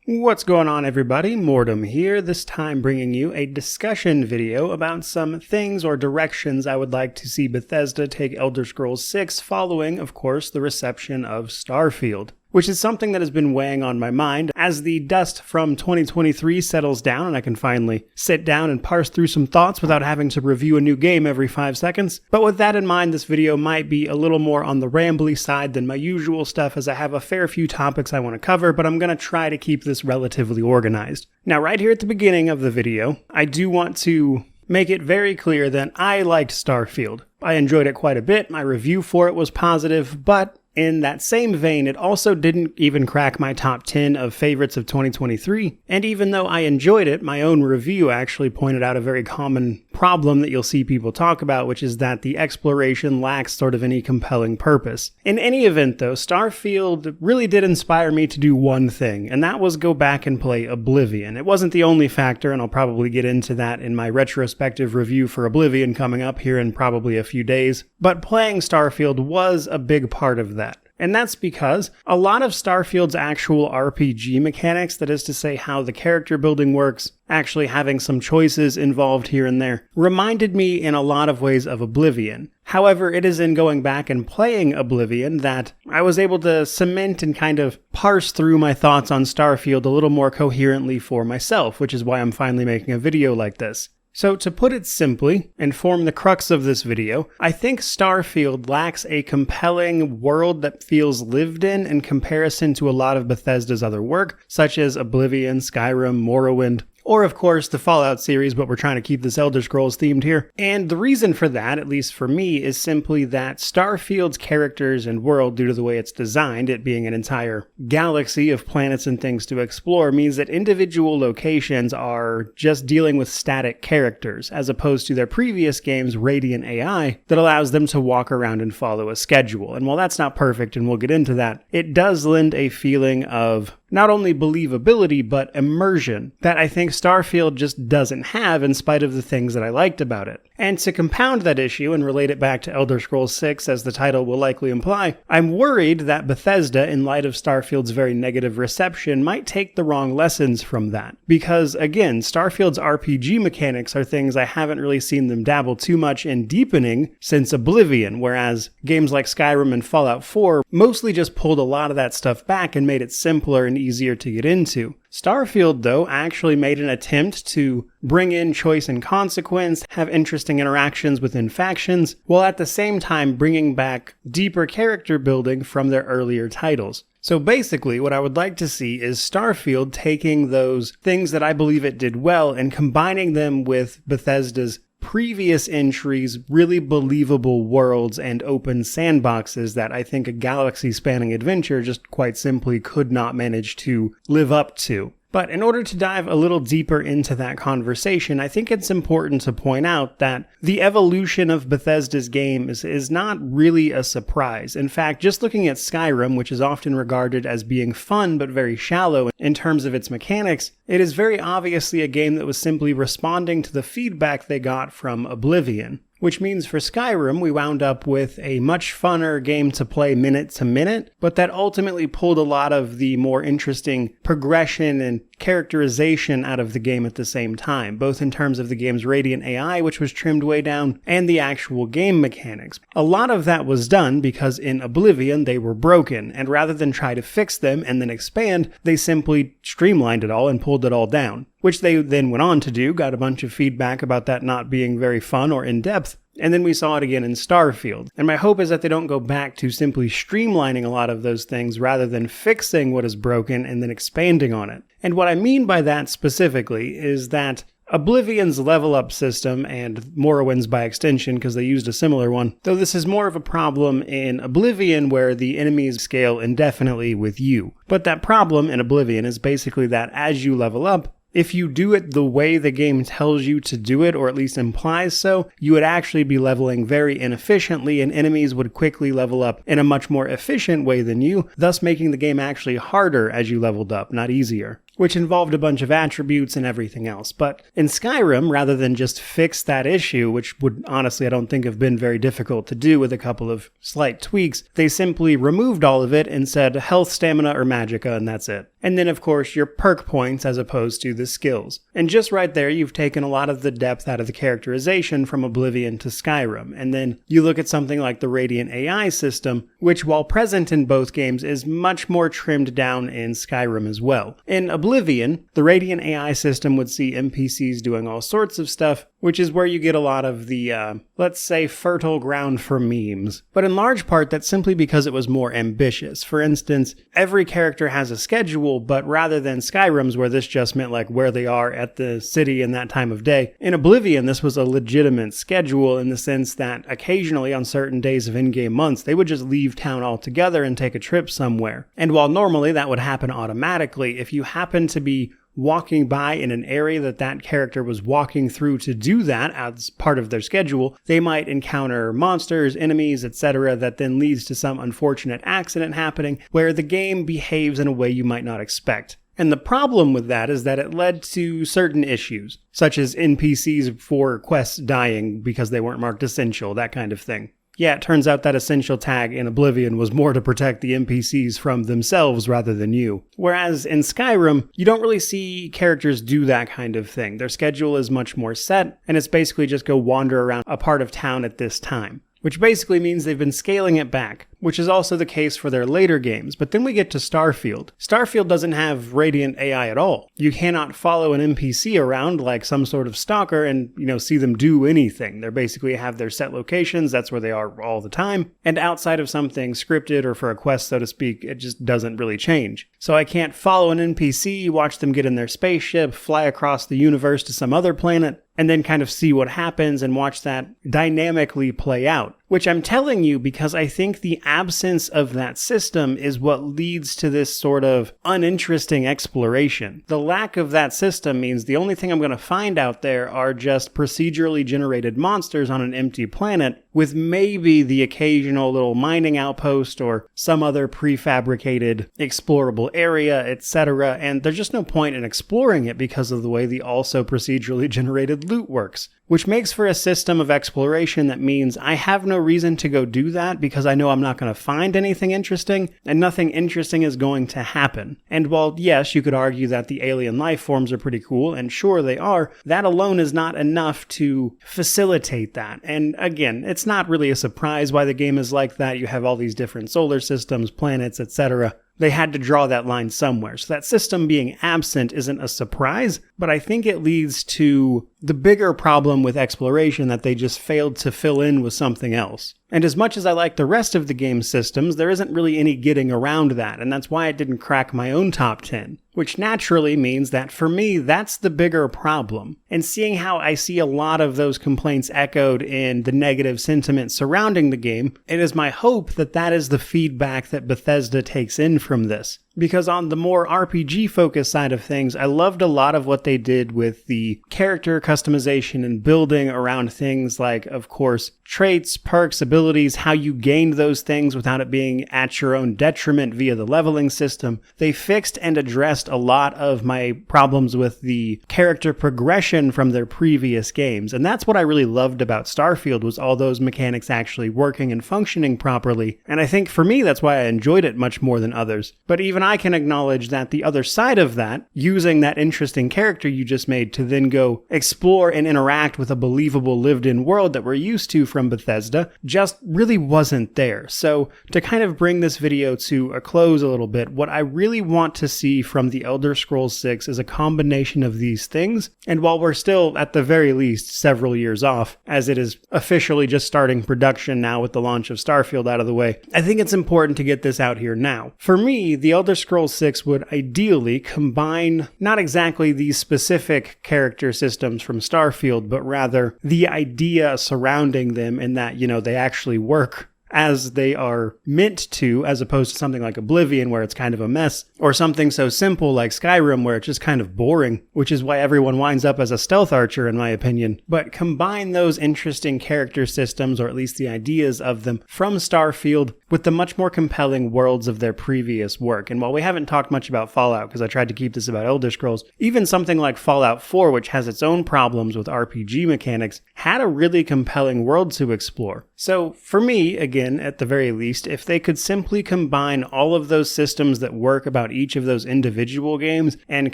What's going on, everybody? Mortem here, this time bringing you a discussion video about some things or directions I would like to see Bethesda take Elder Scrolls 6 following, of course, the reception of Starfield, which is something that has been weighing on my mind as the dust from 2023 settles down and I can finally sit down and parse through some thoughts without having to review a new game every 5 seconds. But with that in mind, this video might be a little more on the rambly side than my usual stuff, as I have a fair few topics I want to cover, but I'm going to try to keep this relatively organized. Now, right here at the beginning of the video, I do want to make it very clear that I liked Starfield. I enjoyed it quite a bit, my review for it was positive, but in that same vein, it also didn't even crack my top 10 of favorites of 2023, and even though I enjoyed it, my own review actually pointed out a very common problem that you'll see people talk about, which is that the exploration lacks sort of any compelling purpose. In any event though, Starfield really did inspire me to do one thing, and that was go back and play Oblivion. It wasn't the only factor, and I'll probably get into that in my retrospective review for Oblivion coming up here in probably a few days, but playing Starfield was a big part of that. And that's because a lot of Starfield's actual RPG mechanics, that is to say how the character building works, actually having some choices involved here and there, reminded me in a lot of ways of Oblivion. However, it is in going back and playing Oblivion that I was able to cement and kind of parse through my thoughts on Starfield a little more coherently for myself, which is why I'm finally making a video like this. So to put it simply, and form the crux of this video, I think Starfield lacks a compelling world that feels lived in comparison to a lot of Bethesda's other work, such as Oblivion, Skyrim, Morrowind, or of course the Fallout series, but we're trying to keep this Elder Scrolls themed here. And the reason for that, at least for me, is simply that Starfield's characters and world, due to the way it's designed, it being an entire galaxy of planets and things to explore, means that individual locations are just dealing with static characters, as opposed to their previous games' Radiant AI, that allows them to walk around and follow a schedule. And while that's not perfect, and we'll get into that, it does lend a feeling of not only believability, but immersion that I think Starfield just doesn't have, in spite of the things that I liked about it. And to compound that issue and relate it back to Elder Scrolls 6, as the title will likely imply, I'm worried that Bethesda, in light of Starfield's very negative reception, might take the wrong lessons from that. Because, again, Starfield's RPG mechanics are things I haven't really seen them dabble too much in deepening since Oblivion, whereas games like Skyrim and Fallout 4 mostly just pulled a lot of that stuff back and made it simpler and easier to get into. Starfield, though, actually made an attempt to bring in choice and consequence, have interesting interactions within factions, while at the same time bringing back deeper character building from their earlier titles. So basically, what I would like to see is Starfield taking those things that I believe it did well and combining them with Bethesda's previous entries, really believable worlds and open sandboxes that I think a galaxy-spanning adventure just quite simply could not manage to live up to. But in order to dive a little deeper into that conversation, I think it's important to point out that the evolution of Bethesda's games is not really a surprise. In fact, just looking at Skyrim, which is often regarded as being fun but very shallow in terms of its mechanics, it is very obviously a game that was simply responding to the feedback they got from Oblivion. Which means for Skyrim, we wound up with a much funner game to play minute to minute, but that ultimately pulled a lot of the more interesting progression and characterization out of the game at the same time, both in terms of the game's Radiant AI, which was trimmed way down, and the actual game mechanics. A lot of that was done because in Oblivion they were broken, and rather than try to fix them and then expand, they simply streamlined it all and pulled it all down, which they then went on to do, got a bunch of feedback about that not being very fun or in-depth, and then we saw it again in Starfield. And my hope is that they don't go back to simply streamlining a lot of those things rather than fixing what is broken and then expanding on it. And what I mean by that specifically is that Oblivion's level up system, and Morrowind's by extension because they used a similar one, though this is more of a problem in Oblivion where the enemies scale indefinitely with you. But that problem in Oblivion is basically that as you level up, if you do it the way the game tells you to do it, or at least implies so, you would actually be leveling very inefficiently and enemies would quickly level up in a much more efficient way than you, thus making the game actually harder as you leveled up, not easier. which involved a bunch of attributes and everything else. But in Skyrim, rather than just fix that issue, which would honestly I don't think have been very difficult to do with a couple of slight tweaks, they simply removed all of it and said health, stamina, or magicka, and that's it. And then, of course, your perk points as opposed to the skills. And just right there, you've taken a lot of the depth out of the characterization from Oblivion to Skyrim. And then you look at something like the Radiant AI system, which while present in both games is much more trimmed down in Skyrim as well. In Oblivion, the Radiant AI system would see NPCs doing all sorts of stuff, which is where you get a lot of the, let's say, fertile ground for memes. But in large part, that's simply because it was more ambitious. For instance, every character has a schedule, but rather than Skyrim's, where this just meant like where they are at the city in that time of day, in Oblivion, this was a legitimate schedule in the sense that occasionally on certain days of in-game months, they would just leave town altogether and take a trip somewhere. And while normally that would happen automatically, if you happen to be walking by in an area that character was walking through to do that as part of their schedule, they might encounter monsters, enemies, etc. that then leads to some unfortunate accident happening where the game behaves in a way you might not expect. And the problem with that is that it led to certain issues, such as NPCs for quests dying because they weren't marked essential, that kind of thing. Yeah, it turns out that essential tag in Oblivion was more to protect the NPCs from themselves rather than you. Whereas in Skyrim, you don't really see characters do that kind of thing. Their schedule is much more set, and it's basically just go wander around a part of town at this time. Which basically means they've been scaling it back, which is also the case for their later games. But then we get to Starfield. Starfield doesn't have Radiant AI at all. You cannot follow an NPC around like some sort of stalker and, see them do anything. They basically have their set locations, that's where they are all the time. And outside of something scripted or for a quest, so to speak, it just doesn't really change. So I can't follow an NPC, watch them get in their spaceship, fly across the universe to some other planet, and then kind of see what happens and watch that dynamically play out. Which I'm telling you because I think the absence of that system is what leads to this sort of uninteresting exploration. The lack of that system means the only thing I'm going to find out there are just procedurally generated monsters on an empty planet with maybe the occasional little mining outpost or some other prefabricated explorable area, etc. And there's just no point in exploring it because of the way the also procedurally generated loot works. Which makes for a system of exploration that means I have no reason to go do that because I know I'm not going to find anything interesting, and nothing interesting is going to happen. And while, yes, you could argue that the alien life forms are pretty cool, and sure they are, that alone is not enough to facilitate that. And again, it's not really a surprise why the game is like that. You have all these different solar systems, planets, etc. They had to draw that line somewhere. So that system being absent isn't a surprise, but I think it leads to the bigger problem with exploration that they just failed to fill in with something else. And as much as I like the rest of the game's systems, there isn't really any getting around that, and that's why it didn't crack my own top 10. Which naturally means that for me, that's the bigger problem. And seeing how I see a lot of those complaints echoed in the negative sentiment surrounding the game, it is my hope that that is the feedback that Bethesda takes in from this. Because on the more RPG-focused side of things, I loved a lot of what they did with the character customization and building around things like, of course, traits, perks, abilities, how you gained those things without it being at your own detriment via the leveling system. They fixed and addressed a lot of my problems with the character progression from their previous games. And that's what I really loved about Starfield, was all those mechanics actually working and functioning properly. And I think for me, that's why I enjoyed it much more than others. But even I can acknowledge that the other side of that, using that interesting character you just made to then go explore and interact with a believable lived-in world that we're used to from Bethesda, just really wasn't there. So to kind of bring this video to a close a little bit, what I really want to see from The Elder Scrolls 6 is a combination of these things. And while we're still, at the very least, several years off, as it is officially just starting production now with the launch of Starfield out of the way, I think it's important to get this out here now. For me, The Elder Scrolls 6 would ideally combine not exactly these specific character systems from Starfield, but rather the idea surrounding them, and that, they actually work as they are meant to, as opposed to something like Oblivion where it's kind of a mess, or something so simple like Skyrim where it's just kind of boring, which is why everyone winds up as a stealth archer in my opinion. But combine those interesting character systems, or at least the ideas of them, from Starfield with the much more compelling worlds of their previous work. And while we haven't talked much about Fallout, because I tried to keep this about Elder Scrolls, even something like Fallout 4, which has its own problems with RPG mechanics, had a really compelling world to explore. So for me, again, at the very least, if they could simply combine all of those systems that work about each of those individual games and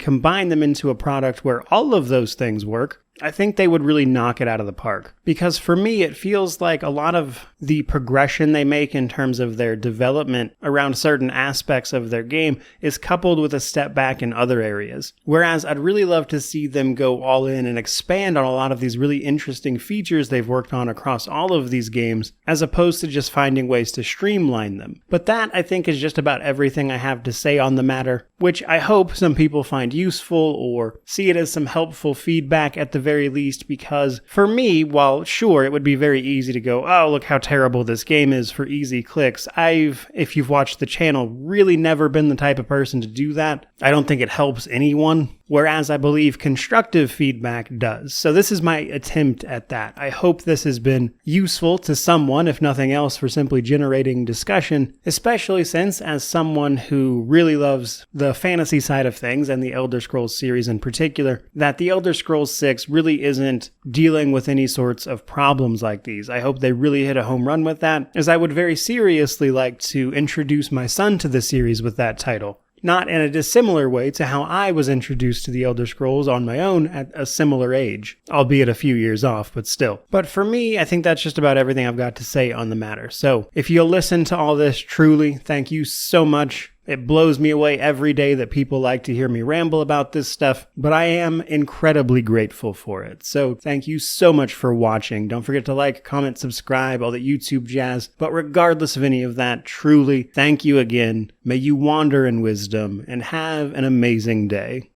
combine them into a product where all of those things work, I think they would really knock it out of the park. Because for me, it feels like a lot of the progression they make in terms of their development around certain aspects of their game is coupled with a step back in other areas. Whereas I'd really love to see them go all in and expand on a lot of these really interesting features they've worked on across all of these games, as opposed to just finding ways to streamline them. But that, I think, is just about everything I have to say on the matter, which I hope some people find useful or see it as some helpful feedback at the very least, because for me, while sure it would be very easy to go, oh, look how terrible this game is for easy clicks, I've, if you've watched the channel, really never been the type of person to do that. I don't think it helps anyone. Whereas I believe constructive feedback does. So this is my attempt at that. I hope this has been useful to someone, if nothing else, for simply generating discussion, especially since, as someone who really loves the fantasy side of things, and the Elder Scrolls series in particular, that the Elder Scrolls 6 really isn't dealing with any sorts of problems like these. I hope they really hit a home run with that, as I would very seriously like to introduce my son to the series with that title. Not in a dissimilar way to how I was introduced to the Elder Scrolls on my own at a similar age, albeit a few years off, but still. But for me, I think that's just about everything I've got to say on the matter. So if you'll listen to all this, truly, thank you so much. It blows me away every day that people like to hear me ramble about this stuff, but I am incredibly grateful for it. So thank you so much for watching. Don't forget to like, comment, subscribe, all that YouTube jazz. But regardless of any of that, truly, thank you again. May you wander in wisdom and have an amazing day.